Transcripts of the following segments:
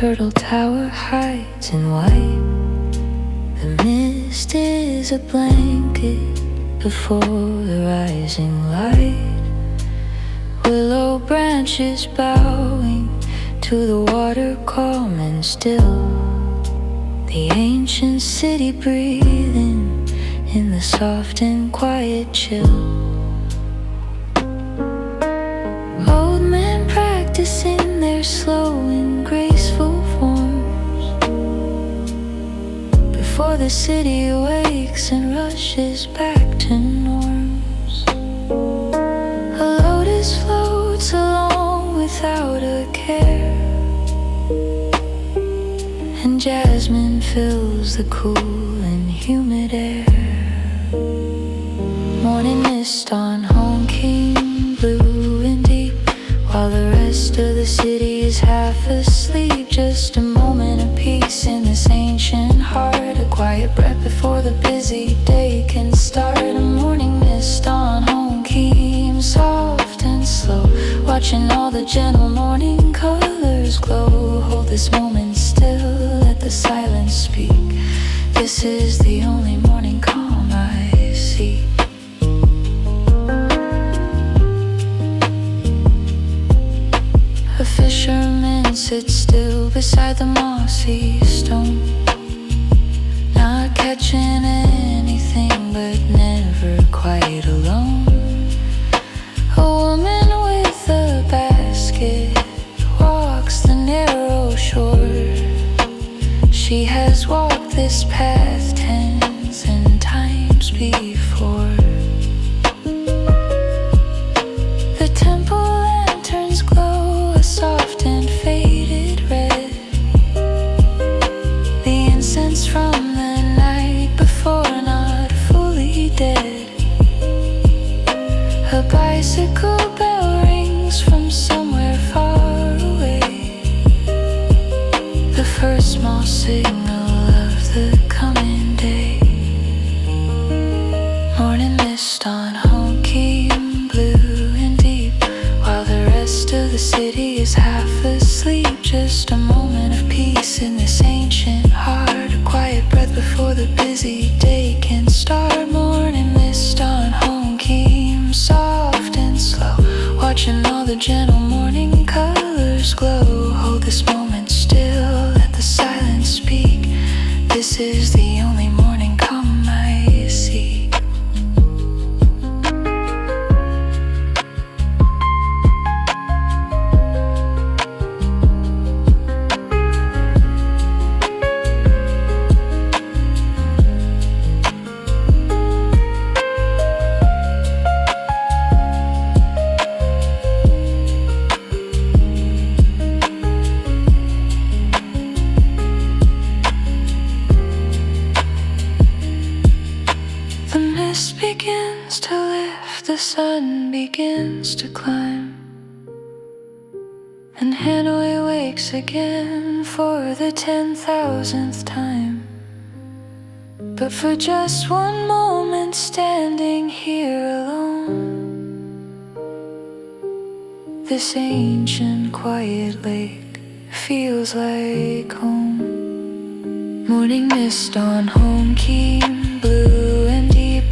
turtle tower hides in white. The mist is a blanket before the rising light. Willow branches bowing to the water calm and still. The ancient city breathing in the soft and quiet chill. Old men practicing their slow and graceful forms before the city awakes and rushes back to norms. A lotus floats along without a care, and jasmine fills the cool and humid air. Morning mist on Hoan, Kiem, blue and deep, while the rest of the city is half asleep. Just a moment of peace in this ancient heart, a quiet breath before the busy day can start. A morning mist on Hoan, Kiem, soft and slow, watching all the gentle morning colors glow. Hold this moment still, let the silence speak. This is the only morning calm I see. A fisherman sits still beside the mossy stone, not catching anything but never quite alone. A woman with a basket walks the narrow shore. She has walked this path tens and times before. The temple lanterns glow a soft and faded red, the incense from the night before, not fully dead. A bicycle bell rings from somewhere far away, the first small signal of the coming day. Morning mist on Hoan, Kiem, blue and deep, while the rest of the city is half asleep. Just a moment of peace in this ancient heart, a quiet breath before the busy day can start. Morning mist on Hoan, Kiem, soft and slow, watching all the gentle morning colors glow. Hold this moment still, let the silence speak. This is the only morning calm I see. Begins to lift, the sun begins to climb, and Hanoi wakes again for the 10,000th time. But for just one moment, standing here alone, this ancient quiet lake feels like home. Morning mist on Hoan, Kiem, blue and deep,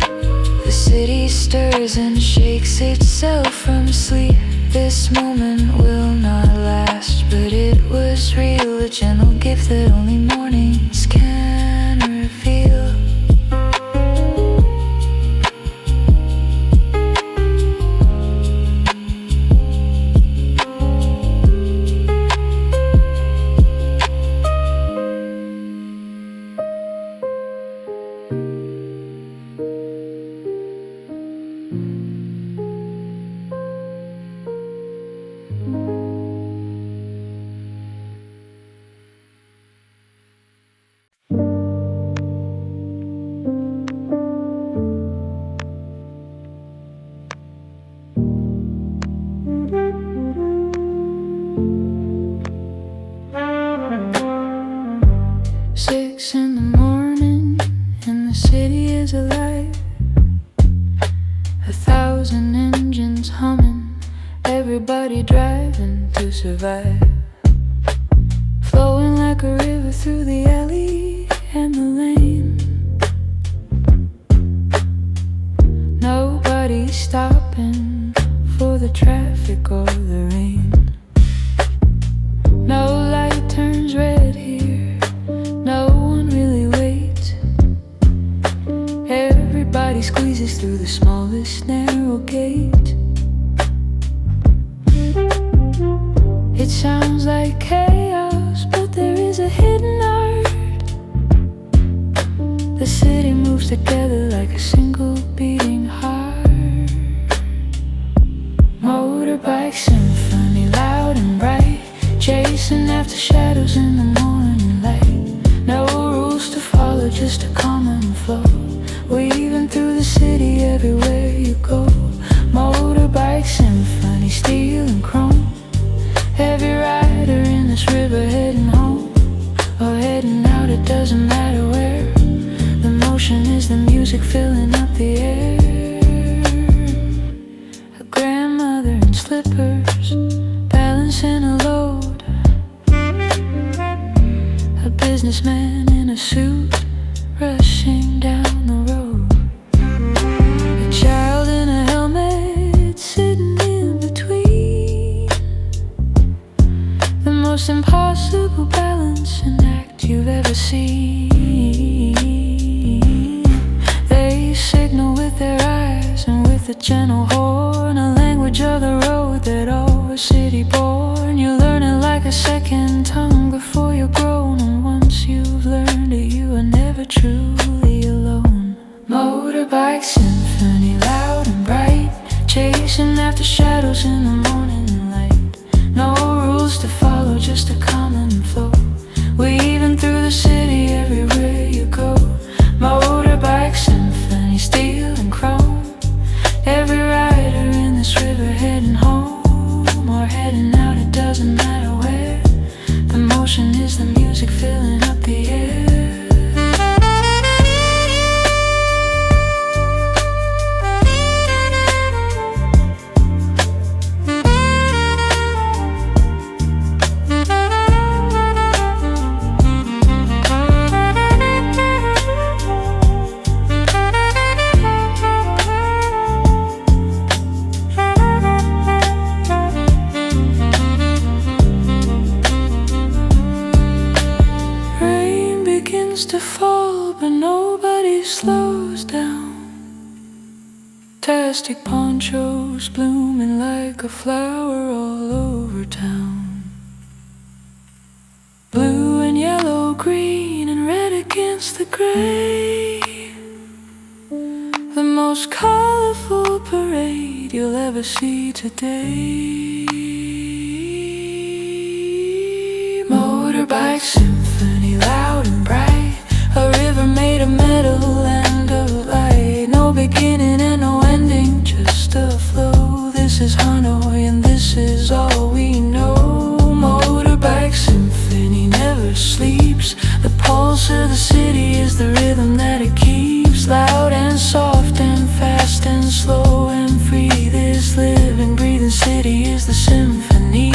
the city stirs and shakes itself from sleep. This moment will not last, but it was real, a gentle gift that only mornings can reveal. through the alley and the lane. Nobody's stopping for the traffic or the rain. No light turns red here, no one really waits. Everybody squeezes through the smallest narrow gate. It sounds like chaos, but there is a hidden art. The city moves together like a single beating heart. Motorbike symphony, loud and bright, chasing after shadows in the morning light. No rules to follow, just a common flow, weaving through the city everywhere you go. Motorbike symphony, steel and chrome. Heavy rider in this river heading home or heading out, it doesn't matter where. The motion is the music filling up the air. A grandmother in slippers balancing a load. A businessman in a suit rushing down the road. A child in a helmet sitting in between. The most impossible balancing act you've ever seen. They signal with their eyes and with a gentle horn, a language of the road that all were city born. You learn it like a second tongue before you're grown, and once you've learned it, you are never truly alone. Motorbike symphony, loud and bright, chasing after shadows in the morning light. No rules to follow, just a common flow, weaving through the city everywhere you go. Motorbike symphony, steel and chrome. Every rider in this river heading home or heading out, it doesn't matter where. The motion is the music filling up the air. To fall, but nobody slows down. Plastic ponchos blooming like a flower all over town. Blue and yellow, green and red against the gray. The most colorful parade you'll ever see today. Motorbike symphony, loud and bright. A river made of metal and of light. No beginning and no ending, just a flow. This is Hanoi and this is all we know. Motorbike symphony never sleeps. The pulse of the city is the rhythm that it keeps. Loud and soft and fast and slow and free. This living, breathing city is the symphony.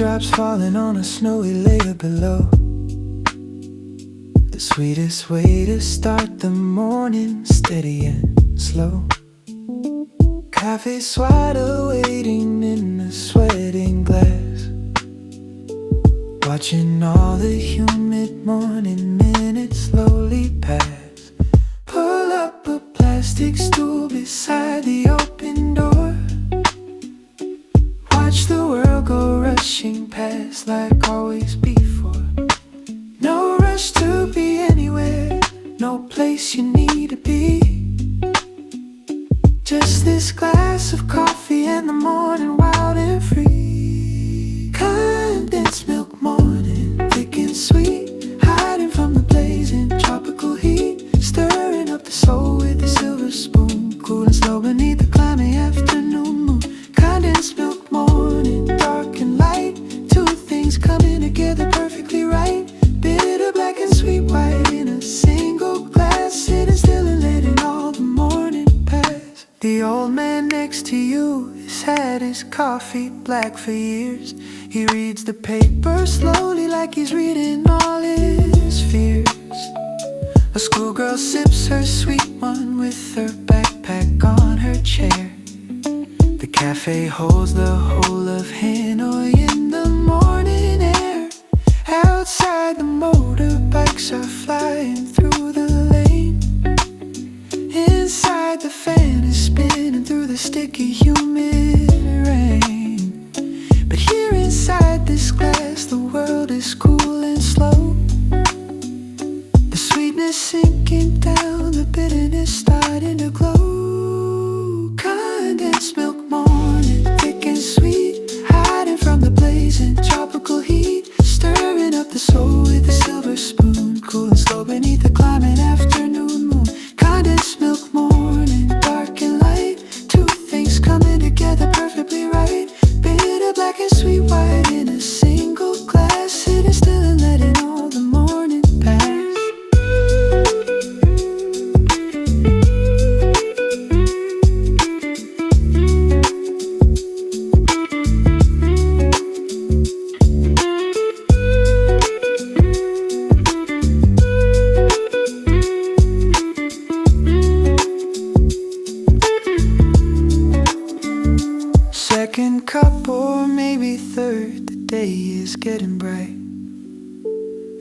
Drops falling on a snowy layer below. The sweetest way to start the morning, steady and slow. Cafe swatter waiting in a sweating glass, watching all the humid morning minutes slowly pass. Pull up a plastic stool beside the open door. Watch the world go rushing past like always before. place you need to be. Just this glass of coffee in the morning, wild and free. Condensed milk morning, thick and sweet, hiding from the blazing tropical heat. Stirring up the soul with a silver spoon, cool and slow beneath the climate afternoon moon. Condensed milk morning, dark and light, two things coming together perfectly right. Bitter black and sweet white in a single glass, sitting still and letting all the morning pass. The old man next to you has had his coffee black for years. He reads the paper slowly like he's reading all his fears. A schoolgirl sips her sweet one with her backpack on her chair. The cafe holds the whole of Hanoi in the morning air. Outside the motorbikes are flying through the lane. Inside the fan is spinning through the sticky humid rain. But here inside this glass the world is cool and slow. The sweetness sinking down, the bitterness starting to glow. Condensed milk morning, thick and sweet, hiding from the blazing tropical heat. Stirring up the soul with a silver spoon, cool and slow beneath the climate afternoon moon. Condensed milk morning, dark and light, two things coming together perfectly right. Bitter black and sweet white in a single glass, sitting still and letting all the morning pass. Second cup or maybe third, the day is getting bright.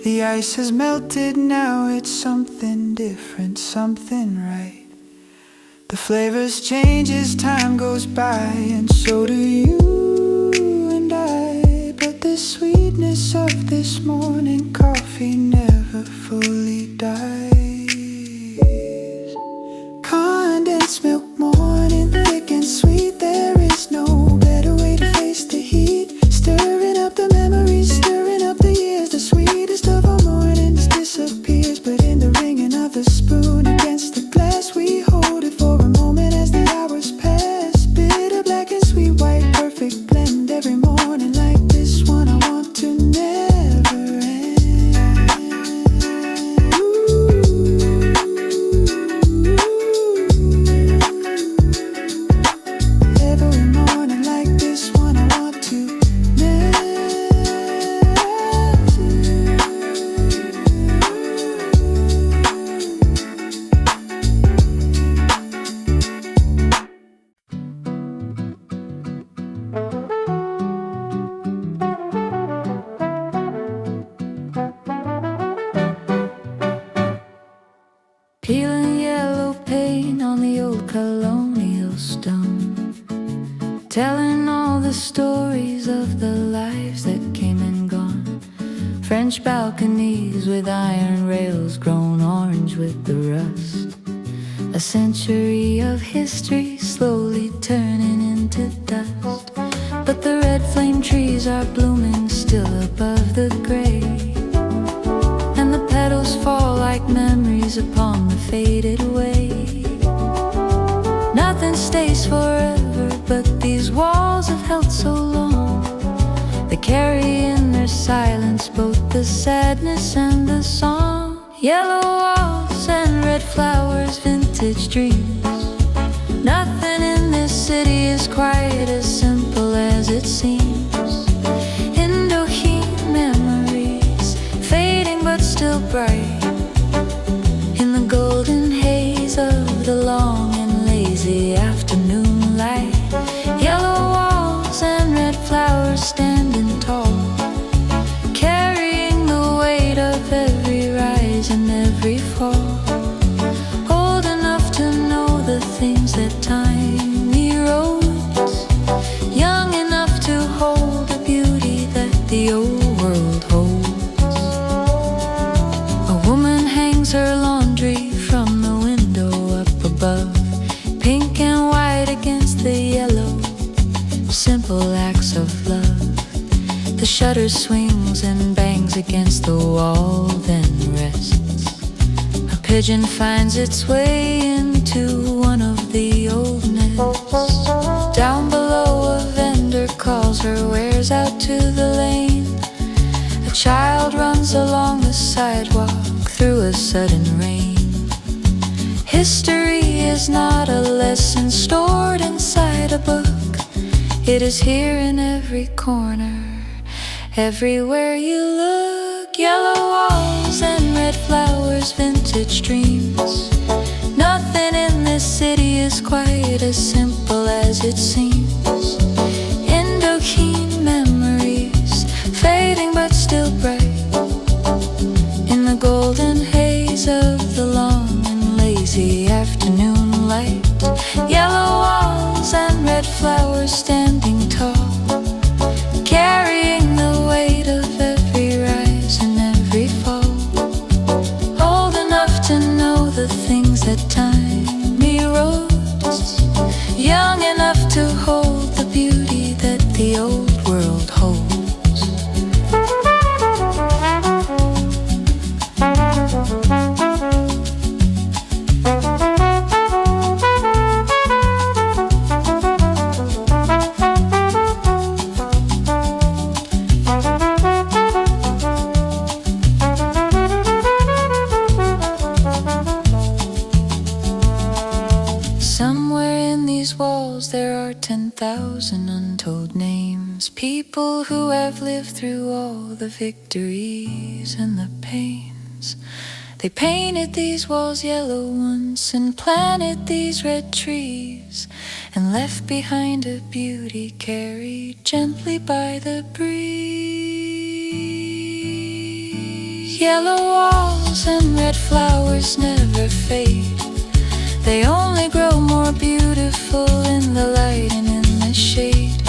The ice has melted now, it's something different, something right. The flavors change as time goes by, and so do you and I. But the sweetness of this morning coffee never fully dies. Condensed milk morning, thick and sweet, there is no better way to face the heat. Stirring up the memories, stirring up the years. The sweetest of all mornings disappears, but in the ringing of the spoon against the glass, we hold it for a moment as the hours pass. Bitter black and sweet white, perfect blend every morning like this one. I want to never end. Every morning like this one, I want to never. Peeling yellow paint on the old colonial stone, telling all the stories of the lives that came and gone. French balconies with iron rails grown orange with the rust. A century of history slowly turning into dust. But the red flame trees are blooming still above the gray, and the petals fall like memories upon the faded way. Nothing stays forever, but these walls have held so long. They carry in their silence both the sadness and the song. Yellow walls and red flowers, vintage dreams. Nothing in this city is quite as simple as it seems. Indochine memories, fading but still bright, in the golden haze of the long and lazy afternoon light. Yellow walls and red flowers standing tall, carrying the weight of every rise and every fall. Old enough to know the things that time erodes, young enough to hold the beauty that the old world holds. A shutter swings and bangs against the wall, then rests. A pigeon finds its way into one of the old nests. Down below, a vendor calls her wares out to the lane. A child runs along the sidewalk through a sudden rain. History is not a lesson stored inside a book. It is here in every corner, everywhere you look. Yellow walls and red flowers, vintage dreams. Nothing in this city is quite as simple as it seems. Indochine memories, fading but still bright, in the golden haze of the long and lazy afternoon light. Yellow walls and red flowers standing tall, carrying the weight of every rise and every fall. Old enough to know the things that time erodes, young enough to hold the beauty that the old world holds. There are 10,000 untold names, people who have lived through all the victories and the pains. They painted these walls yellow once and planted these red trees, and left behind a beauty carried gently by the breeze. Yellow walls and red flowers never fade. They only grow more beautiful in the light and in the shade.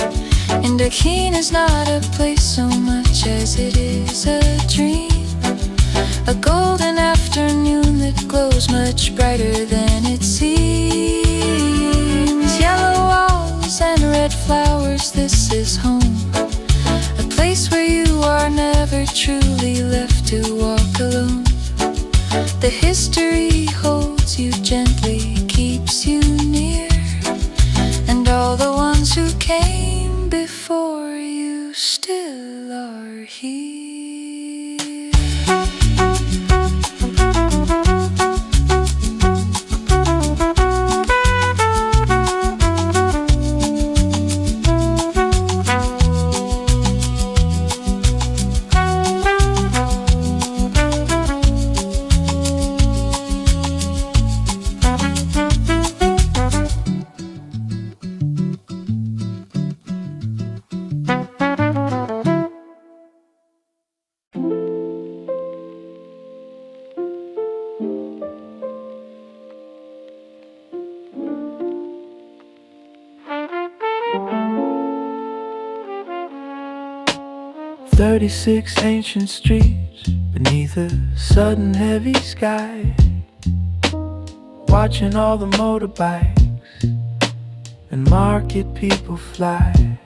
Indochine is not a place so much as it is a dream, a golden afternoon that glows much brighter than it seems. Yellow walls and red flowers, this is home, a place where you are never truly left to walk alone. The history holds you gently, keeps you near, and all the ones who came before you still are here. 36 ancient streets beneath a sudden heavy sky, watching all the motorbikes and market people fly.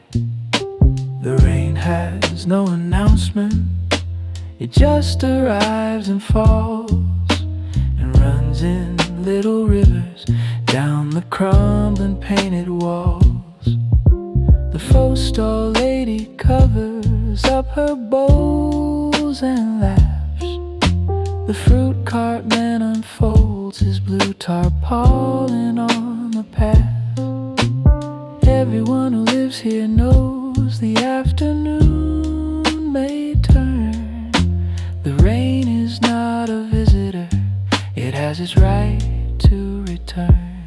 The rain has no announcement, it just arrives and falls and runs in little rivers down the crumbling painted walls. The faux stall lady covers up her bowls and laughs. The fruit cart man unfolds his blue tarpaulin on the path. Everyone who lives here knows the afternoon may turn. The rain is not a visitor, it has its right to return.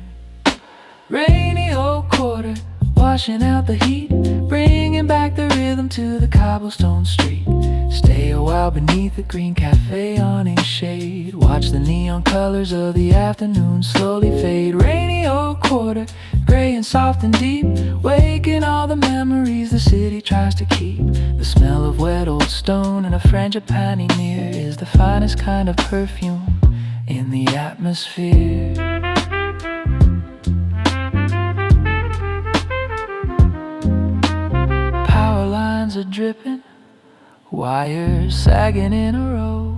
Rainy old quarter, washing out the heat, bringing back the rhythm to the cobblestone street. Stay a while beneath the green cafe awning shade, watch the neon colors of the afternoon slowly fade. Rainy old quarter, gray and soft and deep, waking all the memories the city tries to keep. The smell of wet old stone and a frangipani near is the finest kind of perfume in the atmosphere. Power lines are dripping, wires sagging in a row.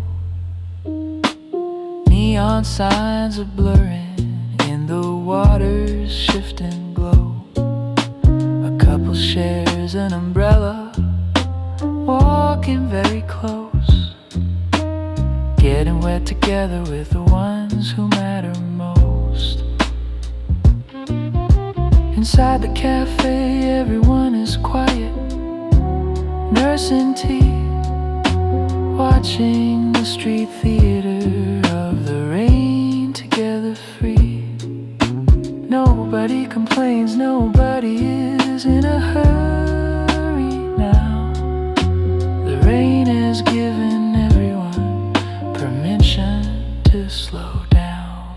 Neon signs are blurring in the water's shifting glow. A couple shares an umbrella, walking very close, getting wet together with the ones who matter most. Inside the cafe, everyone is quiet, nursing tea, watching the street theater of the rain together free. Nobody complains, nobody is in a hurry now. The rain has given everyone permission to slow down.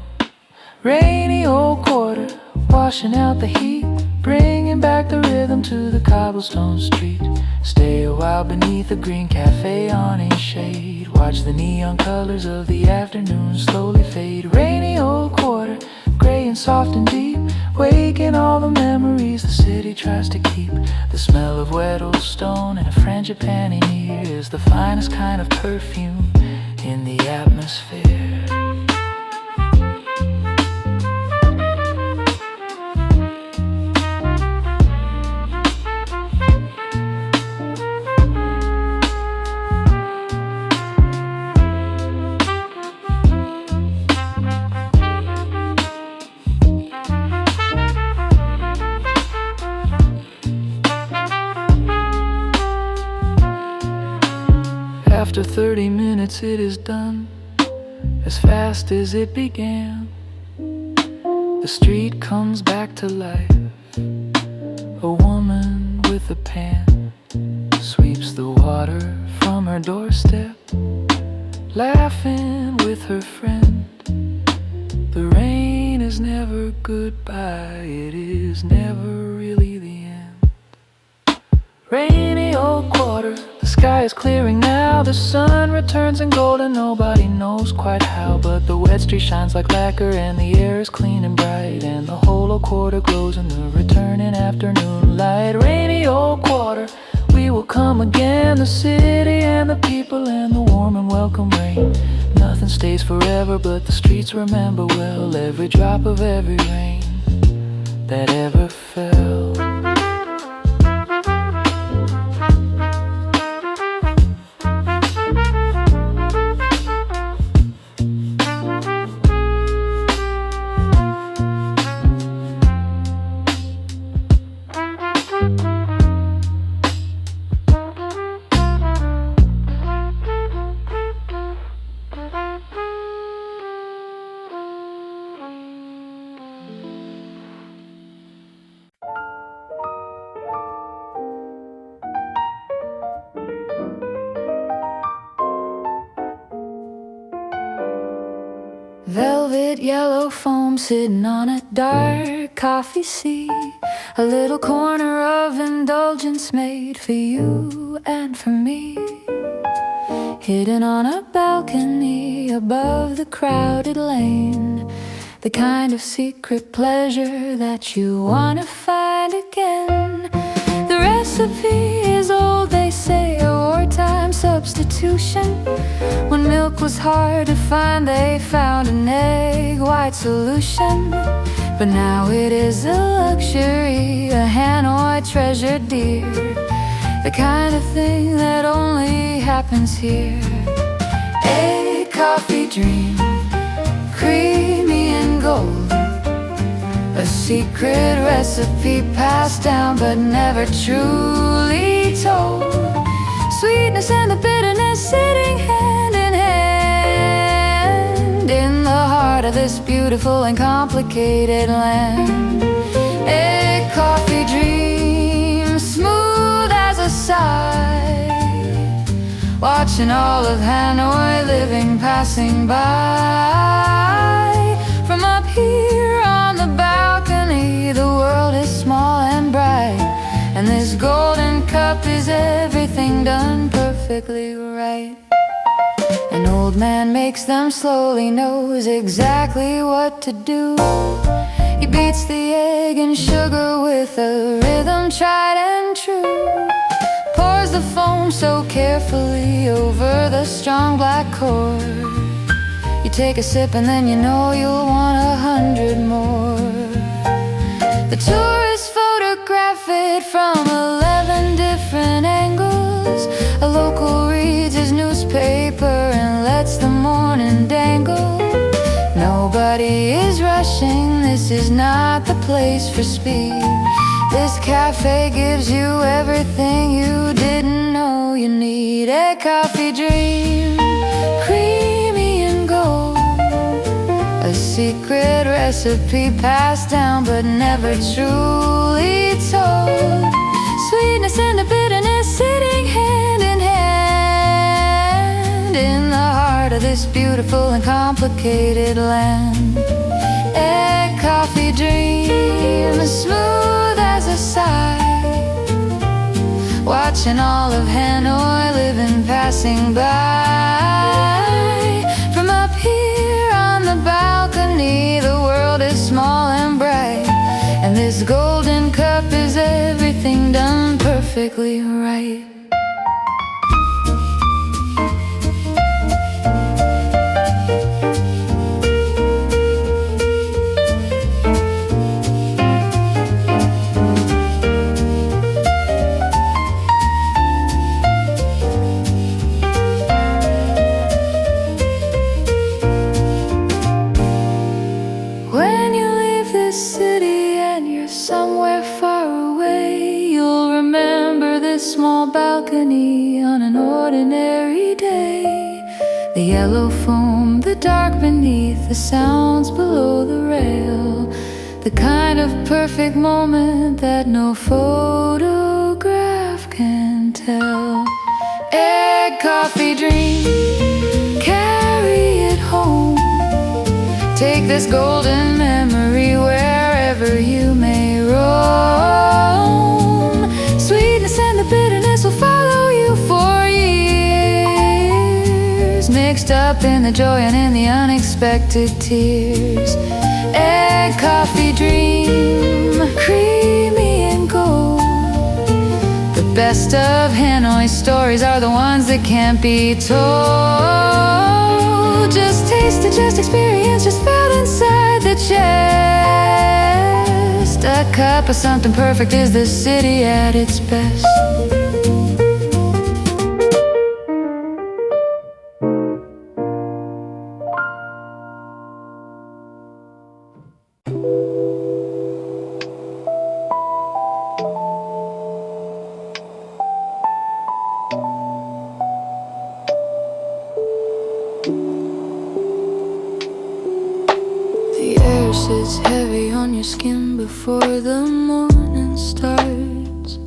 Rainy old quarter, washing out the heat, bringing back the rhythm to the cobblestone street. Stay a while beneath a green cafe awning shade, watch the neon colors of the afternoon slowly fade. Rainy old quarter, gray and soft and deep, waking all the memories the city tries to keep. The smell of wet old stone and a frangipani near is the finest kind of perfume in the atmosphere. After 30 minutes it is done, as fast as it began. The street comes back to life. A woman with a pan sweeps the water from her doorstep, laughing with her friend. The rain is never goodbye, it is never really the end. Rainy old quarter, the sky is clearing now. The sun returns in gold and nobody knows quite how, but the wet street shines like lacquer and the air is clean and bright, and the whole old quarter glows in the returning afternoon light. Rainy old quarter, we will come again, the city and the people and the warm and welcome rain. Nothing stays forever but the streets remember well every drop of every rain that ever fell. Velvet yellow foam sitting on a dark coffee seat, a little corner of indulgence made for you and for me, hidden on a balcony above the crowded lane, the kind of secret pleasure that you wanna find again. The recipe is old, they say, a wartime substitution. When milk was hard to find, they found an egg white solution. But now it is a luxury, a Hanoi treasure dear, the kind of thing that only happens here. Egg coffee dream, creamy and gold, a secret recipe passed down but never truly told. Sweetness and the bitterness sitting hand in hand in the heart of this beautiful and complicated land. Egg coffee dream, smooth as a sigh, watching all of Hanoi living passing by. From up here on the balcony, the world is small and bright, and this golden cup is everything done perfectly right. An old man makes them slowly, knows exactly what to do. He beats the egg and sugar with a rhythm tried and true, pours pours the foam so carefully over the strong black cord. You take a sip and then you know you'll want 100 more. The tourists photograph it from 11 different angles. A local reads his newspaper and lets the morning dangle. Nobody is rushing, this is not the place for speed. This cafe gives you everything you didn't know you need. A coffee dream, creamy and gold. A secret recipe passed down but never truly told. Sweetness and the bitterness sitting hand in hand in the heart of this beautiful and complicated land. A coffee dream, smooth as a sigh. Watching all of Hanoi living passing by. From up here on the balcony, the world is small and bright. And this golden cup is everything done perfectly right. Small balcony on an ordinary day. The yellow foam, the dark beneath, the sounds below the rail. The kind of perfect moment that no photograph can tell. Egg coffee dream, carry it home. Take this golden memory wherever you may roam. Sweetness and the bitterness will follow you for years, mixed up in the joy and in the unexpected tears. Egg coffee dream, creamy and gold. The best of Hanoi stories are the ones that can't be told. Just taste it, just experience, just felt inside the chest. A cup of something perfect is the city at its best. Sits heavy on your skin before the morning starts.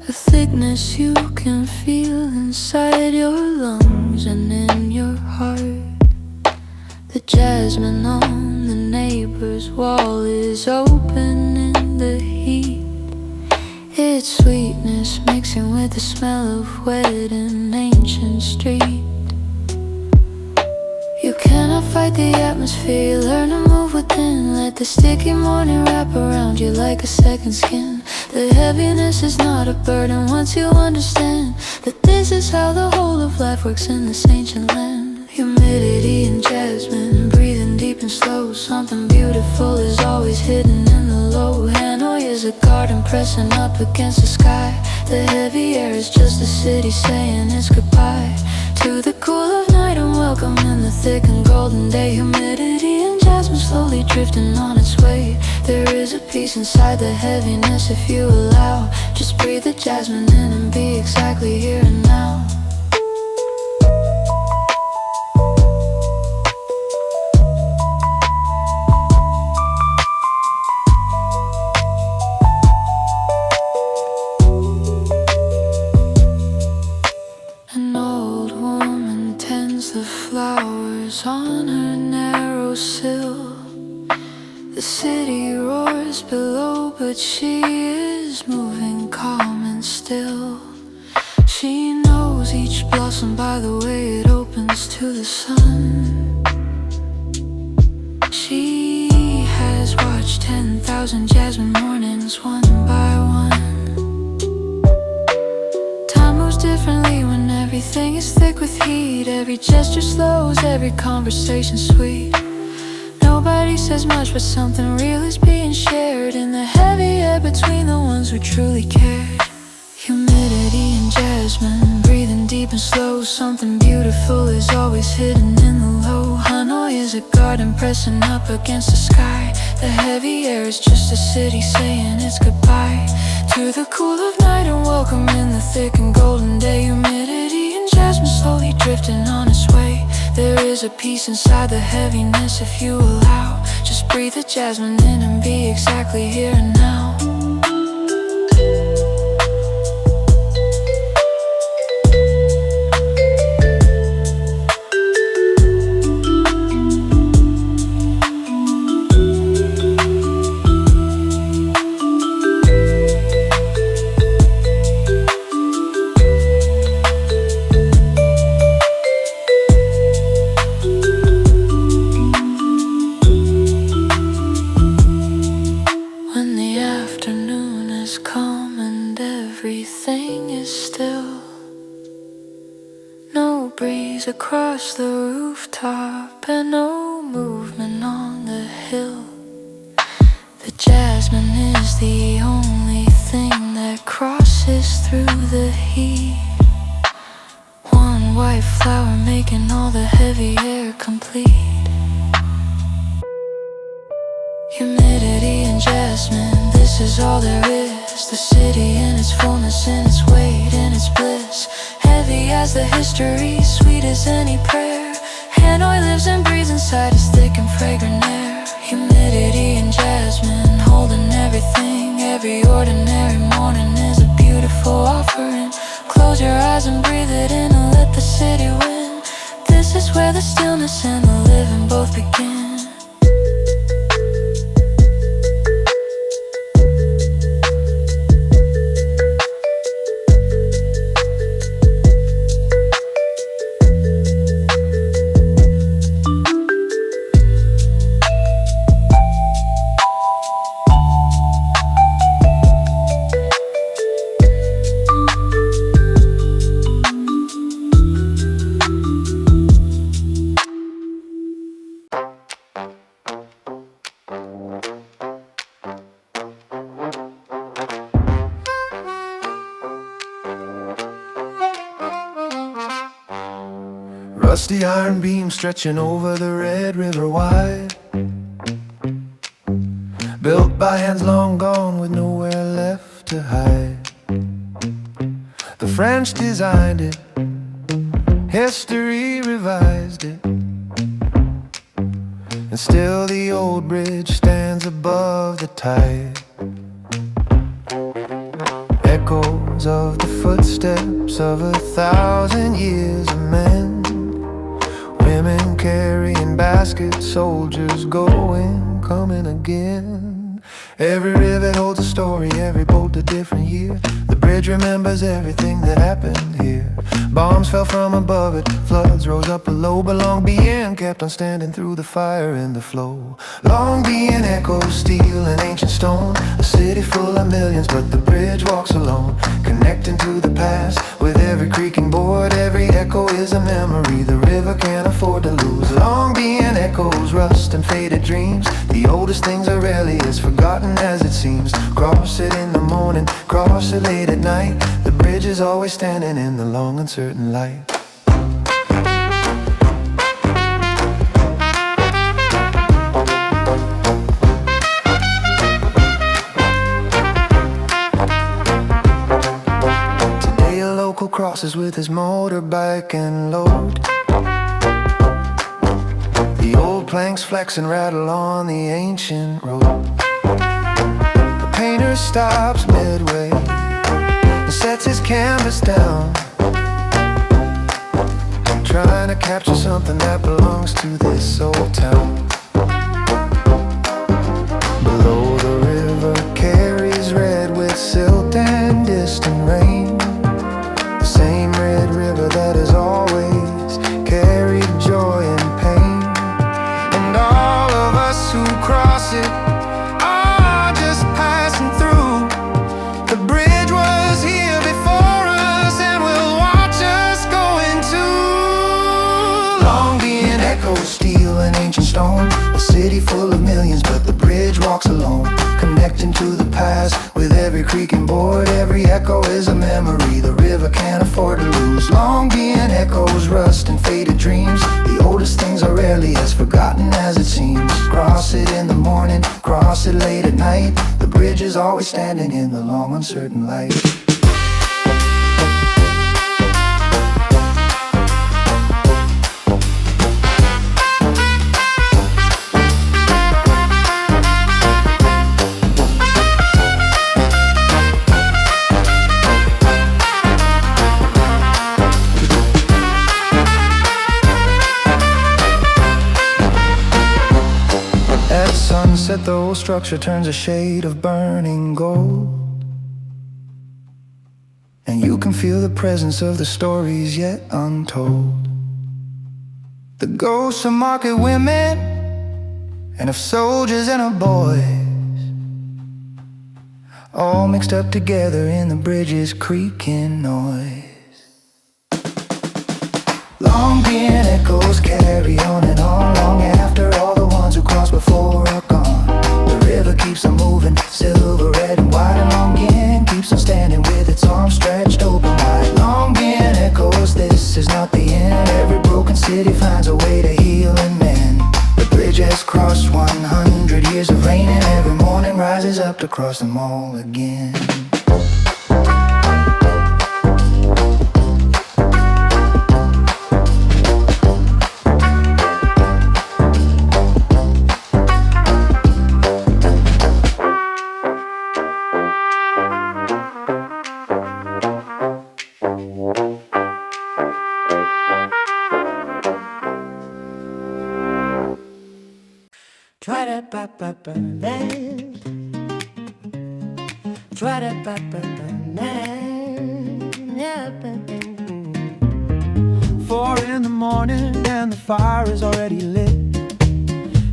A thickness you can feel inside your lungs and in your heart. The jasmine on the neighbor's wall is open in the heat. Its sweetness mixing with the smell of wet and ancient street. You cannot fight the atmosphere, learn to move within. Let the sticky morning wrap around you like a second skin. The heaviness is not a burden once you understand that this is how the whole of life works in this ancient land. Humidity and jasmine, breathing deep and slow. Something beautiful is always hidden in the low. Hanoi is a garden pressing up against the sky. The heavy air is just the city saying its goodbye to the cool of night and welcome in the thick and golden day. Humidity and jasmine slowly drifting on its way. There is a peace inside the heaviness if you allow. Just breathe the jasmine in and be exactly here and now. On her narrow sill, the city roars below, but she is moving calm and still. She knows each blossom by the way it opens to the sun. She has watched 10,000 jasmine mornings one by one. Everything is thick with heat, every gesture slows, every conversation sweet. Nobody says much, but something real is being shared in the heavy air between the ones who truly cared. Humidity and jasmine, breathing deep and slow. Something beautiful is always hidden in the low. Hanoi is a garden pressing up against the sky. The heavy air is just a city saying its goodbye to the cool of night and welcome in the thick and golden day. Humidity and jasmine slowly drifting on its way. There is a peace inside the heaviness if you allow. Just breathe the jasmine in and be exactly here and now. Across the rooftop and no movement on the hill. The jasmine is the only thing that crosses through the heat. One white flower making all the heavy air complete. Humidity and jasmine, this is all there is. The city in its fullness, in its weight, in its bliss. Heavy as the history, sweet as any prayer. Hanoi lives and breathes inside its thick and fragrant air. Humidity and jasmine, holding everything. Every ordinary morning is a beautiful offering. Close your eyes and breathe it in and let the city win. This is where the stillness and the living both begin. Rusty iron beam stretching over the Red River wide, built by hands long gone with nowhere left to hide. The French designed it, history revised it, and still the old bridge stands above the tide. Echoes of the footsteps of 1,000 years of men, women carrying baskets, soldiers going, coming again. Every rivet holds a story, every bolt a different year. The bridge remembers everything that happened here. Bombs fell from above it, floods rose up below, but Long Bien kept on standing through the fire and the flow. Long Bien echoes steel and ancient stone, a city full of millions, but the bridge walks alone, connecting to the past with every creaking board. Every echo is a memory the river can't afford to lose. Long Bien echoes rust and faded dreams. The oldest things are rarely as forgotten as it seems. Cross it in the morning, cross it late at night. The bridge is always standing in the long uncertain light. Today a local crosses with his motorbike and load. The old planks flex and rattle on the ancient road. The painter stops midway and sets his canvas down, trying to capture something that belongs to this old town. Below the river carries red with silt and distant rain, the same red river that has always carried joy and pain. And all of us who cross it are just passing through. The bridge was here before us and will watch us go echoes, steel and ancient stone. A city full of millions, but the bridge walks alone, connecting to the past with every creak and board. Every echo is a memory the river can't afford to lose. Long being echoes, rust and faded dreams. The oldest things are rarely as forgotten as it seems. Cross it in the morning, cross it late at night. The bridge is always standing in the long uncertain light. Sunset, the whole structure turns a shade of burning gold, and you can feel the presence of the stories yet untold. The ghosts of market women and of soldiers and of boys, all mixed up together in the bridge's creaking noise. Long being echoes carry on and on, long after all the ones who crossed before are gone. The river keeps on moving, silver, red and white, and long again keeps on standing with its arms stretched open wide. Long being echoes, this is not the end. Every broken city finds a way to heal and mend. The bridge has crossed 100 years of rain, and every morning rises up to cross them all again. Four in the morning and the fire is already lit.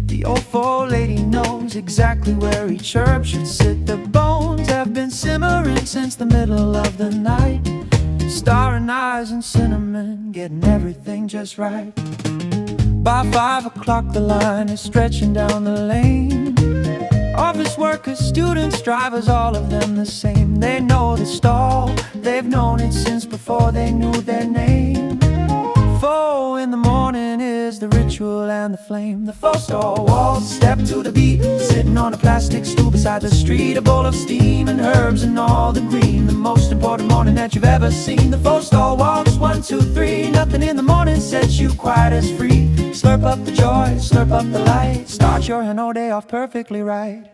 The old old lady knows exactly where each herb should sit. The bones have been simmering since the middle of the night. Star and eyes and cinnamon, getting everything just right. By 5 o'clock the line is stretching down the lane. Office workers, students, drivers, all of them the same. They know the stall, they've known it since before they knew their name. 4 in the morning is the ritual and the flame. The 4-stall walls step to the beat, sitting on a plastic stool beside the street. A bowl of steam and herbs and all the green. The most important morning that you've ever seen. The 4-stall walks, 1, 2, 3. Nothing in the morning sets you quite as free. Slurp up the joy, slurp up the light. Start your whole day off perfectly right.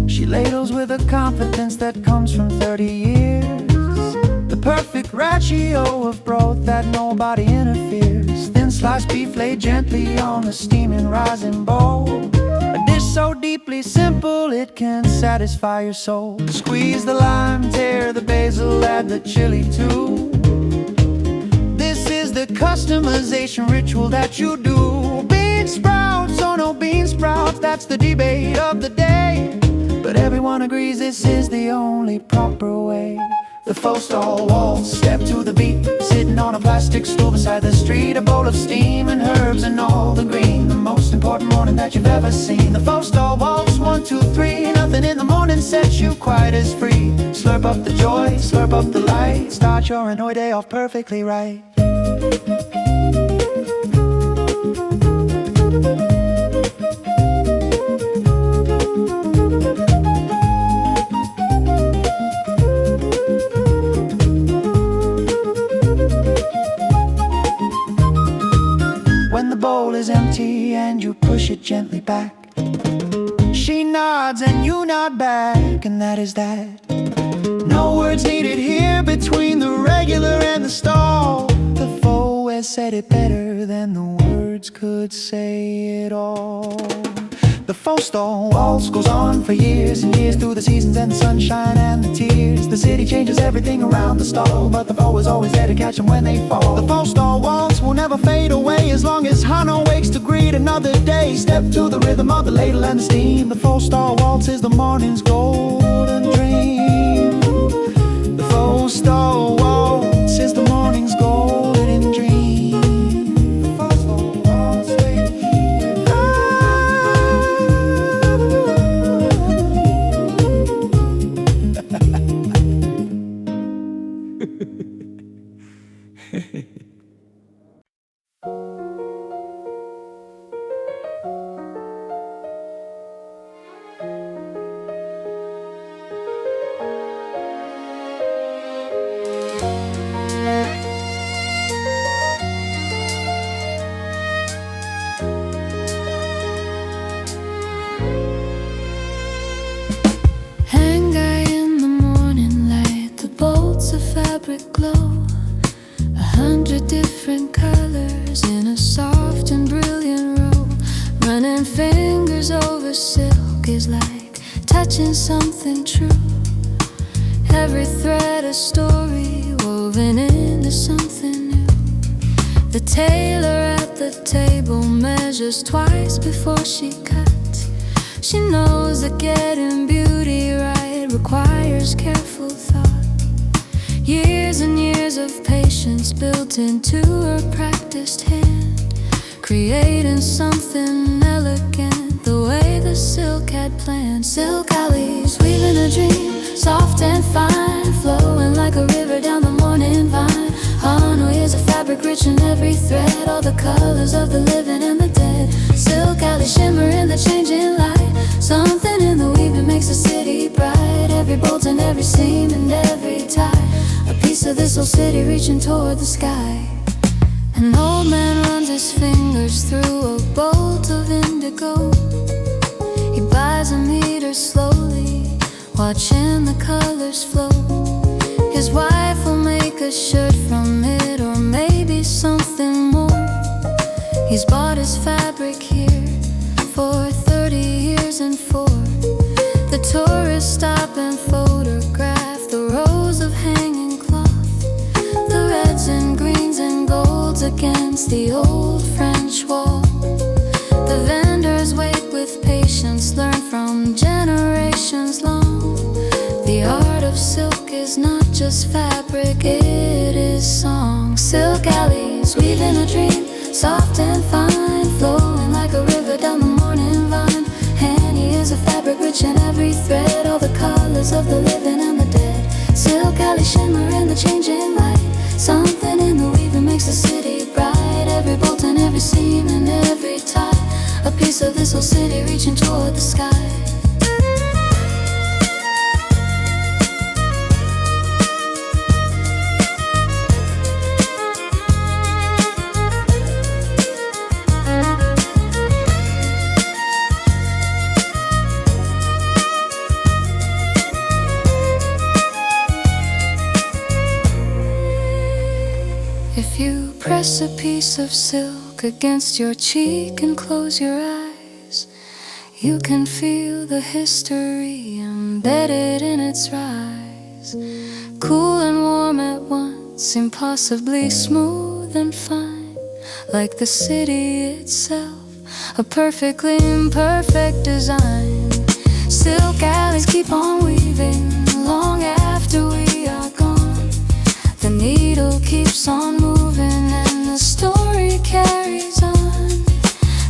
She ladles with a confidence that comes from 30 years. The perfect ratio of broth that nobody interferes. Thin sliced beef laid gently on the steaming rising bowl. A dish so deeply simple it can satisfy your soul. Squeeze the lime, tear the basil, add the chili too. This is the customization ritual that you do. Bean sprouts or no bean sprouts, that's the debate of the day. But everyone agrees this is the only proper way. The 4-stall walls step to the beat, sitting on a plastic stool beside the street. A bowl of steam and herbs and all the green. The most important morning that you've ever seen. The 4-stall walks, 1, 2, 3. Nothing in the morning sets you quite as free. Slurp up the joy, slurp up the light. Start your annoyed day off perfectly right. When the bowl is empty and you push it gently back, she nods and you nod back, and that is that. No words needed here between the regular and the stall. The poet said it better than the words could say it all. The 4-stall waltz goes on for years and years, through the seasons and the sunshine and the tears. The city changes everything around the stall, but the foe is always there to catch them when they fall. The 4-stall waltz will never fade away as long as Hoan wakes to greet another day. Step to the rhythm of the ladle and the steam. The 4-stall waltz is the morning's golden dream. fabric glow, 100 different colors in a soft and brilliant row. Running fingers over silk is like touching something true. Every thread a story woven into something new. The tailor at the table measures twice before she cuts. She knows that getting beauty right requires careful thought. Years and years of patience built into her practiced hand, creating something elegant the way the silk had planned. Silk alleys weaving a dream, soft and fine, flowing like a river down the morning vine. Hoan is a fabric rich in every thread, all the colors of the living and the dead. Silk alley shimmer in the changing light, something in the weaving makes the city bright. Every bolt and every seam and every tie, a piece of this old city reaching toward the sky. An old man runs his fingers through a bolt of indigo. He buys a meter slowly, watching the colors flow. His wife will make a shirt from it, or maybe something more. He's bought his fabric here for 30 years and for the tourists stop and photograph the rows of hanging cloth, the reds and greens and golds against the old French wall. The vendors wait with patience, learn from generations long. The art of silk is not just fabric, it is song. Silk alleys weaving a dream, soft and fine, flowing like a river down the morning vine. Honey is a fabric rich in every thread, all the colors of the living and the dead. Silk alley shimmer in the changing light, something in the weaving makes the city bright. Every bolt and every seam and every tie, a piece of this old city reaching toward the sky. If you press a piece of silk against your cheek and close your eyes, you can feel the history embedded in its rise. Cool and warm at once, impossibly smooth and fine, like the city itself, a perfectly imperfect design. Silk alleys keep on weaving long after we are gone. The needle keeps on moving and the story carries on.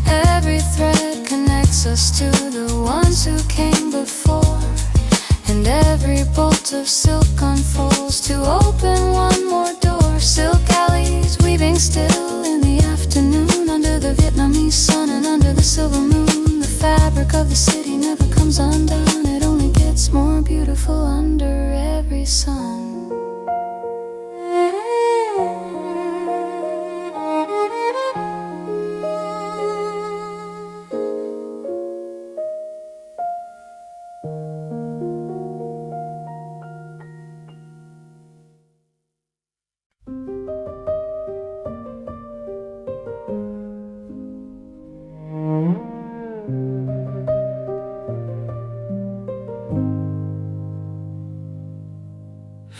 Every thread connects us to the ones who came before, and every bolt of silk unfolds to open one more door. Silk alleys weaving still in the afternoon, under the Vietnamese sun and under the silver moon. The fabric of the city never comes undone, it only gets more beautiful under every sun.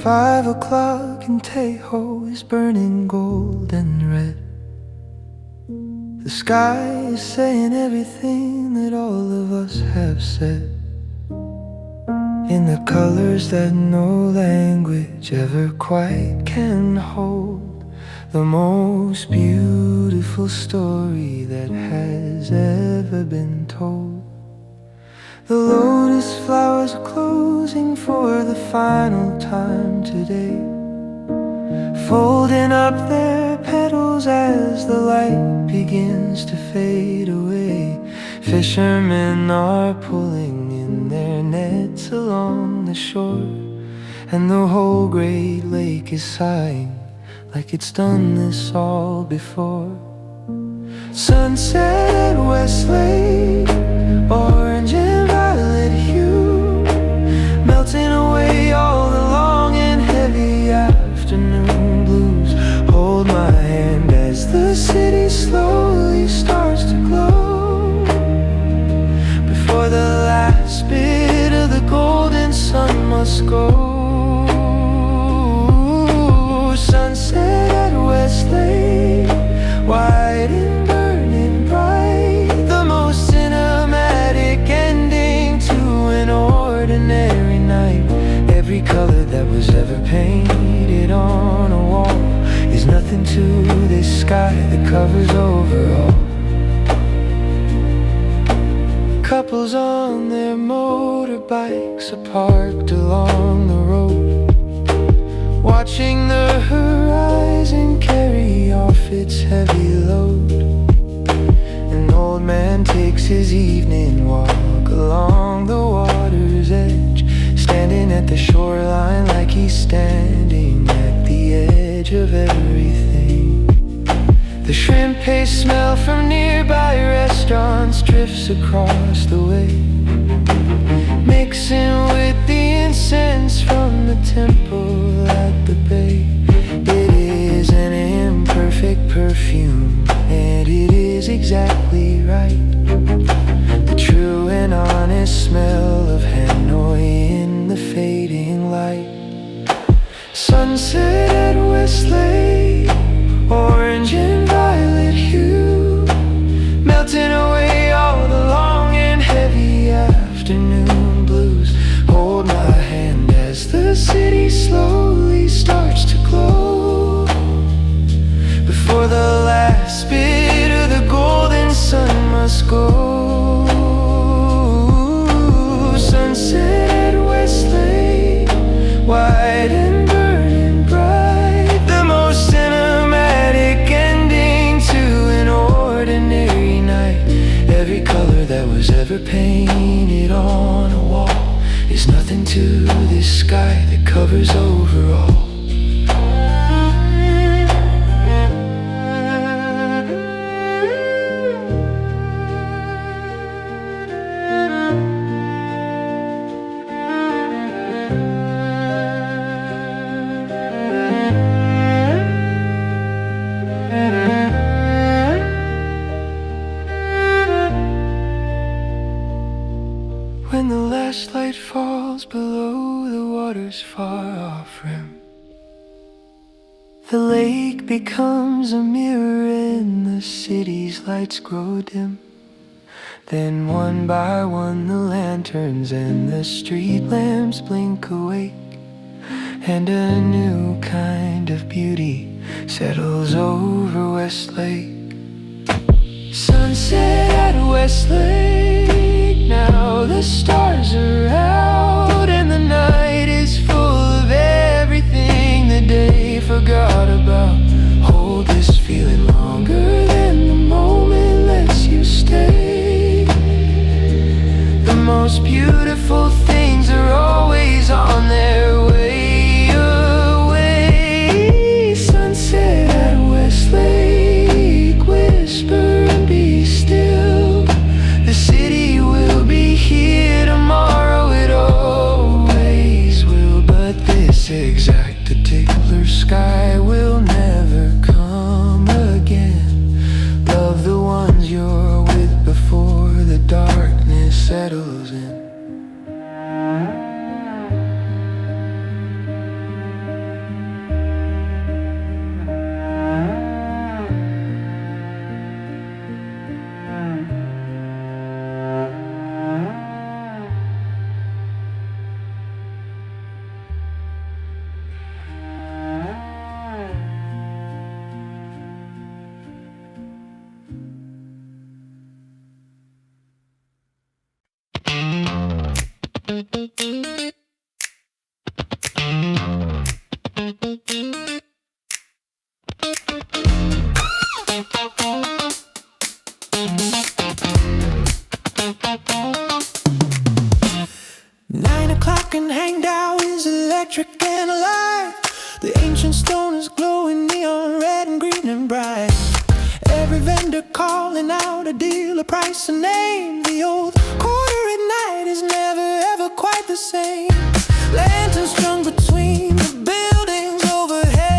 "5 o'clock in Tahoe is burning gold and red. The sky is saying everything that all of us have said, in the colors that no language ever quite can hold. The most beautiful story that has ever been told. The lotus flowers are closing for the final time today, folding up their petals as the light begins to fade away. Fishermen are pulling in their nets along the shore, and the whole great lake is sighing like it's done this all before. Sunset at Westlake, orange and violet hue, melting away all the long and heavy afternoon. afternoon blues. Hold my hand as the city slowly starts to glow. Before the last bit of the golden sun must go. Sunset at Westlake, white and burning bright. The most cinematic ending to an ordinary night. Every color that was ever painted on a wall is nothing to this sky that covers over all. Couples on their motorbikes are parked along the road, watching the horizon carry off its heavy load. An old man takes his evening walk along the water's edge, standing at the shoreline like he's standing at the edge of everything. The shrimp paste smell from nearby restaurants drifts across the way, mixing with the incense from the temple at the bay. It is an imperfect perfume, and it is exactly right. The true and honest smell of Hanoi in the fading light. Sunset at Westlake, orange and violet hue, melting away all the long and heavy afternoon blues. Hold my hand as the city slowly starts to glow. Before the last bit of the golden sun must go. Sunset at Westlake, white and burning bright. The most cinematic ending to an ordinary night. Every color that was ever painted on a wall is nothing to this sky that covers over all. When the last light falls below the water's far off rim, the lake becomes a mirror and the city's lights grow dim. Then one by one the lanterns and the street lamps blink awake, and a new kind of beauty settles over Westlake. Sunset at Westlake, now the stars are out and the night is full of everything the day forgot about. Hold this feeling longer than the moment lets you stay. The most beautiful things are always on their way away. Sunset at Westlake, whisper and be still. The city will be here tomorrow, it always will. But this exact particular sky will never come again. Love the ones you're with before the darkness settles in. And Hangdown is electric and alive. The ancient stone is glowing neon red and green and bright. Every vendor calling out a deal, a price, a name. The old quarter at night is never ever quite the same. Lanterns strung between the buildings overhead.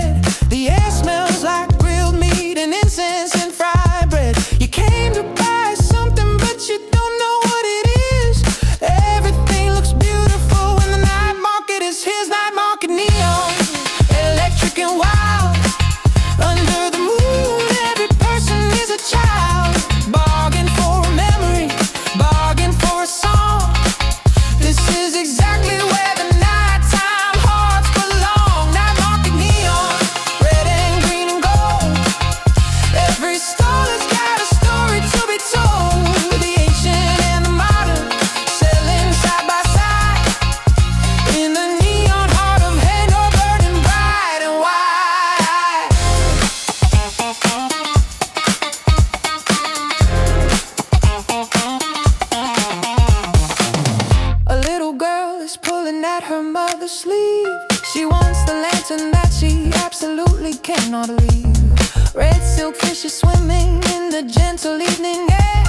at her mother's sleeve. She wants the lantern that she absolutely cannot leave. Red silk fishes swimming in the gentle evening air.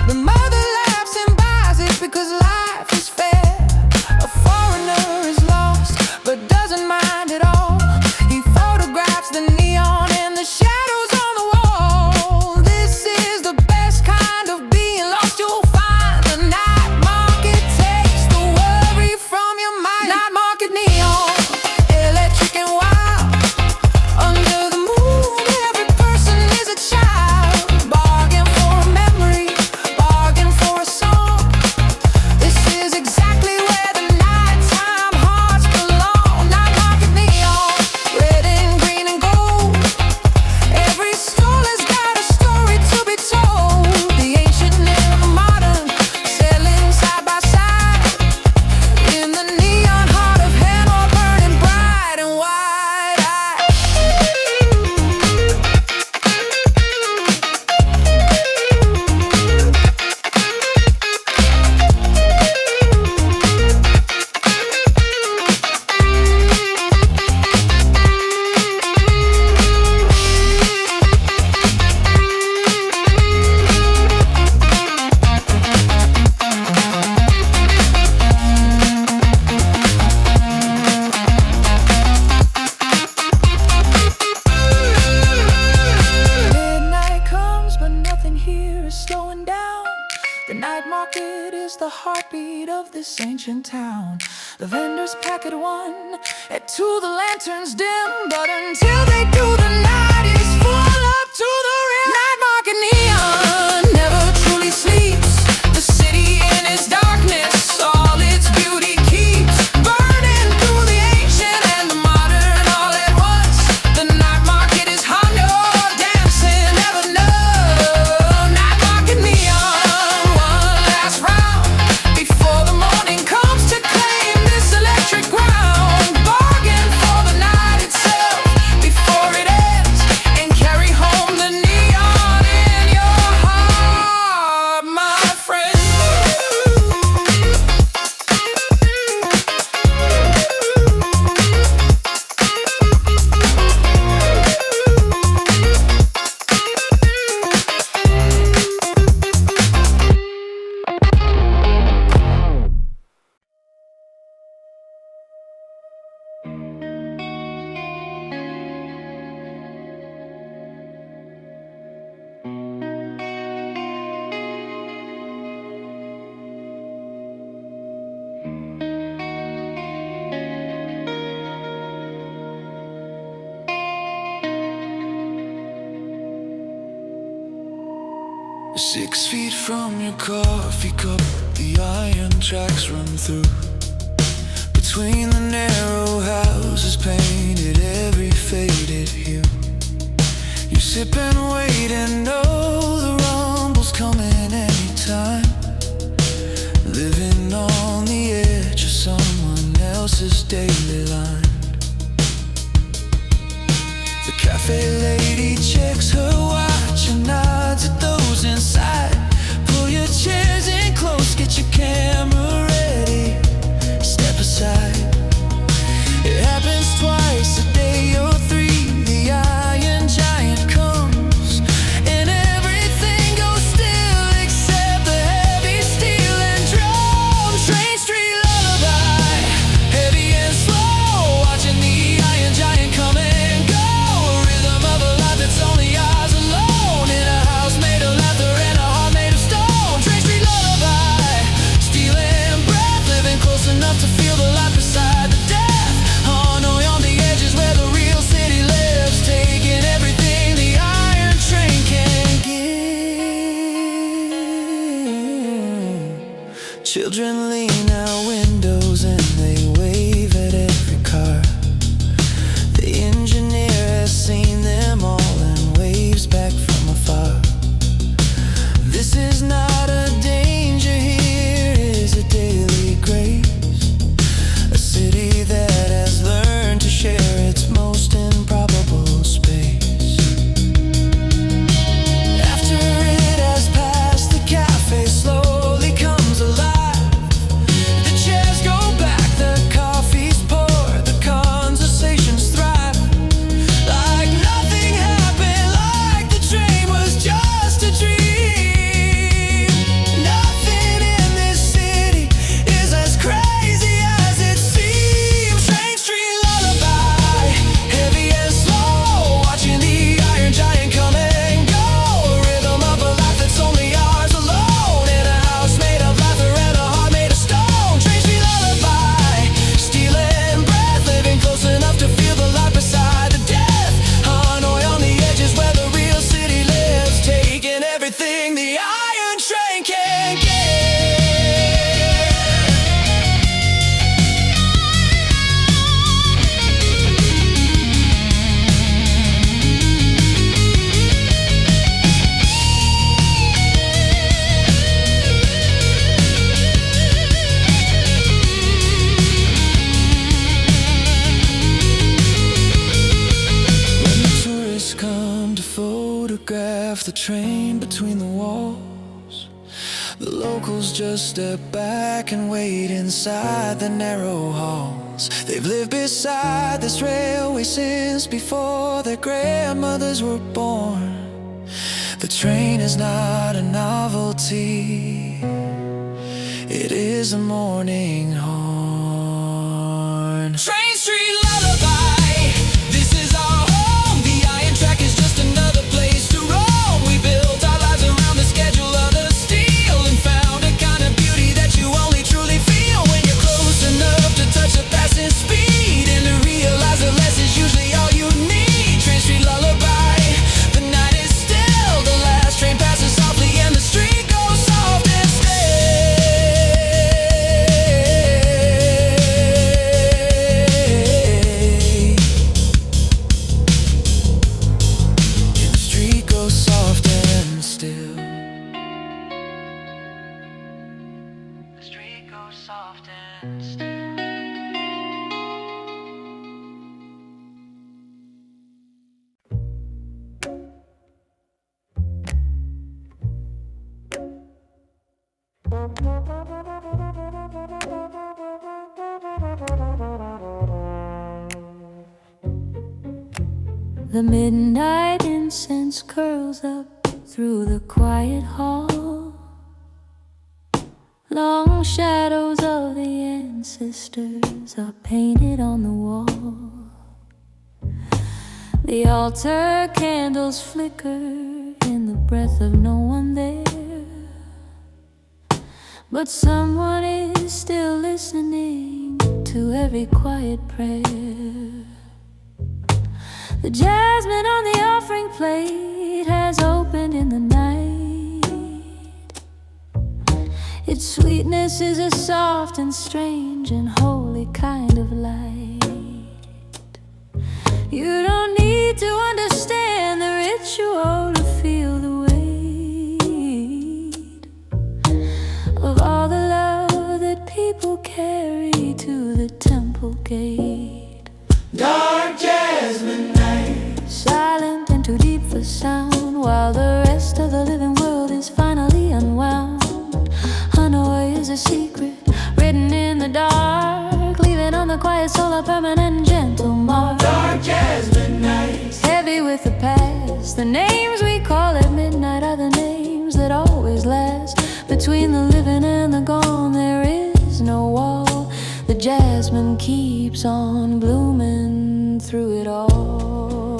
The mother laughs and buys it because life is fair. A foreigner is lost but doesn't mind at all. He photographs the neon and the shadows on the wall. This is the best kind of being lost you'll find. The night market takes the worry from your mind. Night market neon, electric and wild. Under the moon, every person is a child. Bargain for a memory, bargain for a song. This is exactly where the nighttime hearts belong. Night market neon, red and green and gold. Every stall has got a story to be told. The ancient and the modern, selling side by side. In the neon heart of Hanoi, burning bright and wide-eyed. Midnight comes, but nothing here is slowing down. The night market is the heartbeat of this ancient town. The vendors pack at 1, at 2 the lanterns dim. But until they do, the night is full up to the rim. Night market neon never truly sleeps. The city in its darkness, all its beauty keeps burning through the ancient and the modern all at once. The night market is Hondo, dancing never know. Night market neon, one last round before the morning comes to claim this electric ground. Bargain for the night itself before it ends, and carry home the neon in your heart, my friend. Six feet from your coffee cup, the iron tracks run through. Between the narrow houses painted every faded hue. You sip and wait and know the rumble's coming anytime. Living on the edge of someone else's daily line. The cafe lady checks her watch and nods at those inside. Pull your chairs in close, get your camera ready. Step aside. It happens twice a day or 3. The iron giant comes and everything goes still except the heavy steel and drum. Train street lullaby, heavy and slow. Watching the iron giant come and go. A rhythm of a life that's only left the train between the walls. The locals just step back and wait inside the narrow halls. They've lived beside this railway since before their grandmothers were born. The train is not a novelty, it is a morning horn. Train Street Lullaby, this is our home. The iron track is just another place to roam. We built our lives around the schedule of the steel and found a kind of beauty that you only truly feel when you're close enough to touch the passing speed and to realize that less is usually all you need. Train Street Lullaby, the night is still, the last train passes softly and the street goes soft and still. And the street goes soft and still. The street goes soft and still. The midnight incense curls up through the quiet hall. Long shadows of the ancestors are painted on the wall. The altar candles flicker in the breath of no one there, but someone is still listening to every quiet prayer. The jasmine on the offering plate has opened in the night. Its sweetness is a soft and strange and holy kind of light. You don't need to understand the ritual to feel the weight of all the love that people carry to the temple gate. Dark jasmine night, Silent and too deep for sound, while the rest of the living world is finally unwound. Hanoi is a secret written in the dark, leaving on the quiet soul a permanent gentle mark. dark jasmine night, Heavy with the past, the names we call at midnight are the names that always last. Between the living and the gone there is no wall. The jasmine keeps on blooming through it all.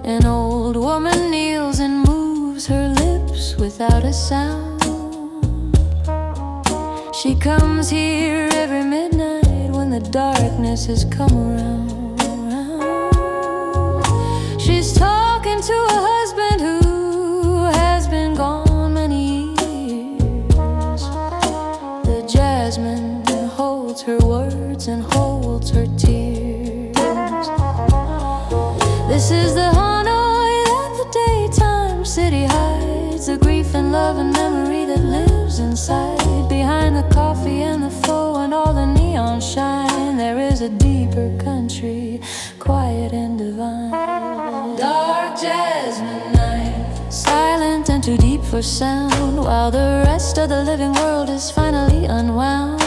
An old woman kneels and moves her lips without a sound. She comes here every midnight when the darkness has come around. She's talking to a husband who has been gone many years. The jasmine holds her words and holds her tears. This is the Hanoi that the daytime city hides, the grief and love and memory that lives inside. Behind the coffee and the pho and all the neon shine, there is a deeper country, quiet and divine. Dark jasmine night, silent and too deep for sound, while the rest of the living world is finally unwound.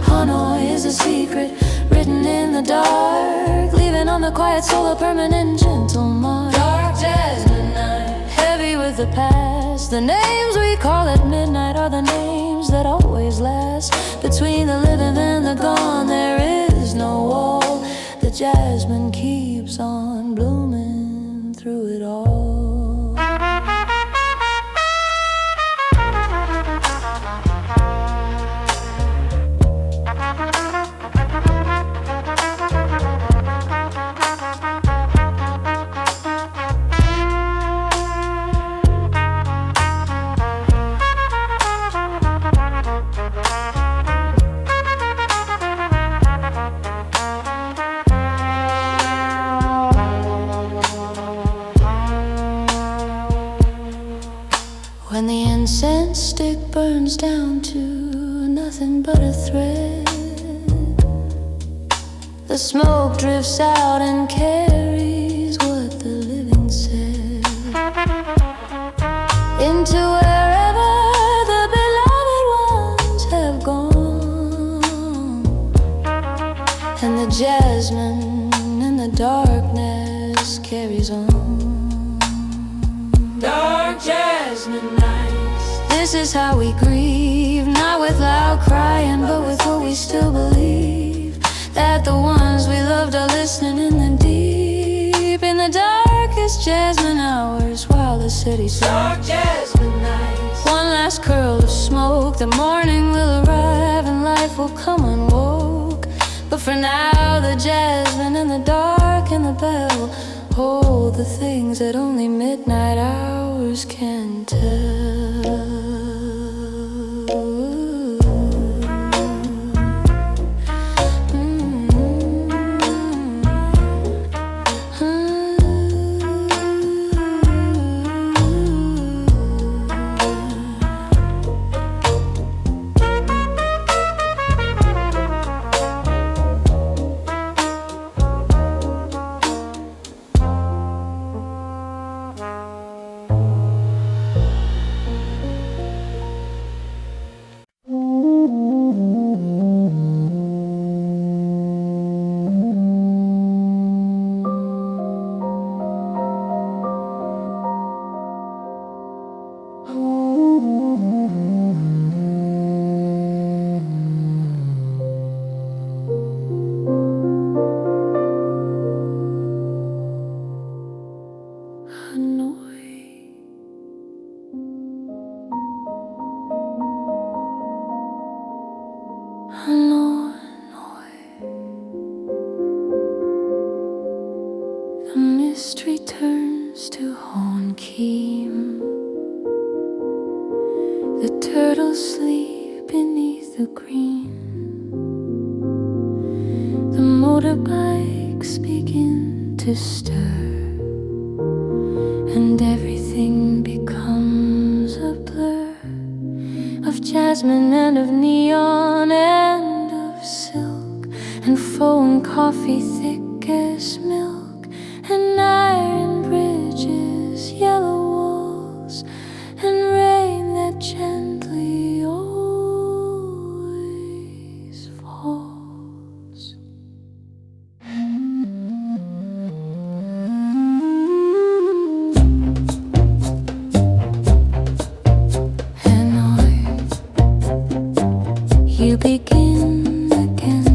Hanoi is a secret written in the dark, leaving on the quiet soul a permanent gentle mark. Dark jasmine night, heavy with the past, the names we call at midnight are the names that always last. Between the living and the gone there is no wall. The jasmine keeps on blooming through it all. When the incense stick burns down to nothing but a thread, the The smoke drifts out and carries what the living said into wherever the beloved ones have gone. And the jasmine in the darkness carries on. Dark jasmine nights. This is how we grieve, not with loud crying, but with what we still believe, that the ones we loved are listening in the deep, in the darkest jasmine hours while the city sleeps. Dark jasmine nights. One last curl of smoke, the morning will arrive and life will come unwoke. But for now the jasmine and the dark and the bell hold the things that only midnight hours can tell. The mystery turns to Hoan, Kiem. The turtles sleep beneath the green. The motorbikes begin to stir, and everything becomes a blur of jasmine and of neon and of silk, and foam coffee thick as milk, and iron bridges, yellow walls, and rain that gently always falls. You begin again.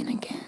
begin again.